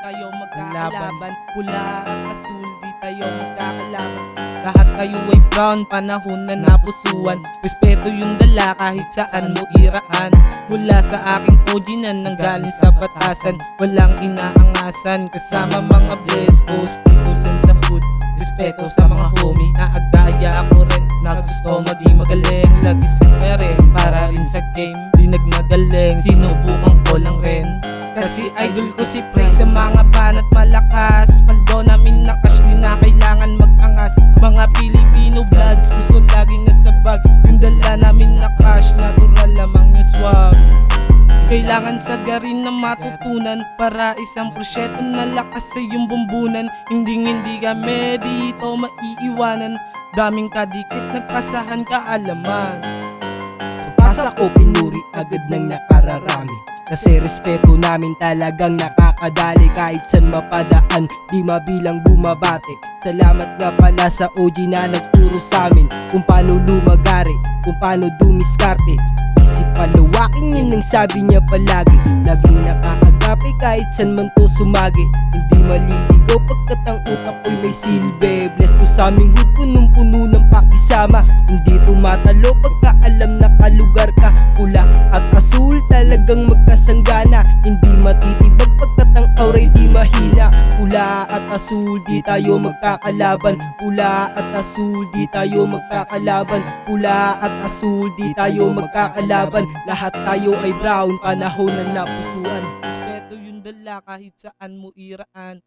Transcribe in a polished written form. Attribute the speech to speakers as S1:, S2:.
S1: tayo magkakalaban. Pula at asul, di tayo magkakalaban. Lahat tayo ay brown, panahon na napusuan. Respeto yung dala kahit saan mo iraan. Mula sa aking OG na nanggaling sa batasan, walang inaangasan. Kasama mga bless coast dito lang sa hood. Respeto sa mga homies na agaya ako rin. Na gusto di magaling, lagi sa rin. Para rin sa game, di nagmagaling. Sinubukan ko lang rin. Kasi idol ko si Prey sa mga banat malakas. Paldo namin na cash, di na kailangan mag-angas. Mga Filipino bloods, gusto lagi nasa bag. Yung dala namin na cash, natural lamang yung swag. Kailangan sagarin na matutunan para isang prosyekto na lakas sa iyong bumbunan. Hindi kami dito maiiwanan. Daming kadikit, nagpasahan kaalaman.
S2: Pasa ko pinuri agad ng nakararami, kasi respeto namin talagang nakakadali. Kahit san mapadaan, di mabilang bumabati. Salamat nga pala sa OG na nagturo sa amin kung paano lumagari, kung paano dumiskarte. Isip palawakin, yun ang sabi niya palagi. Laging nakakagapi kahit san man to sumagi. Hindi maliligaw pagkat ang utak ko'y may silbi. Bless ko sa aming hood, punong-puno ng pakisama. Hindi tumatalo pagka alam na kalugar ka. Pula at asul talagang magkasanggana. Hindi matitibag pagkat ang auray di mahina. Pula at asul, di tayo magkakalaban. Pula at asul, di tayo magkakalaban. Pula at asul, di tayo magkakalaban. Lahat tayo ay brown, panahon na napusuan.
S1: Respeto yung dala kahit saan mo iraan.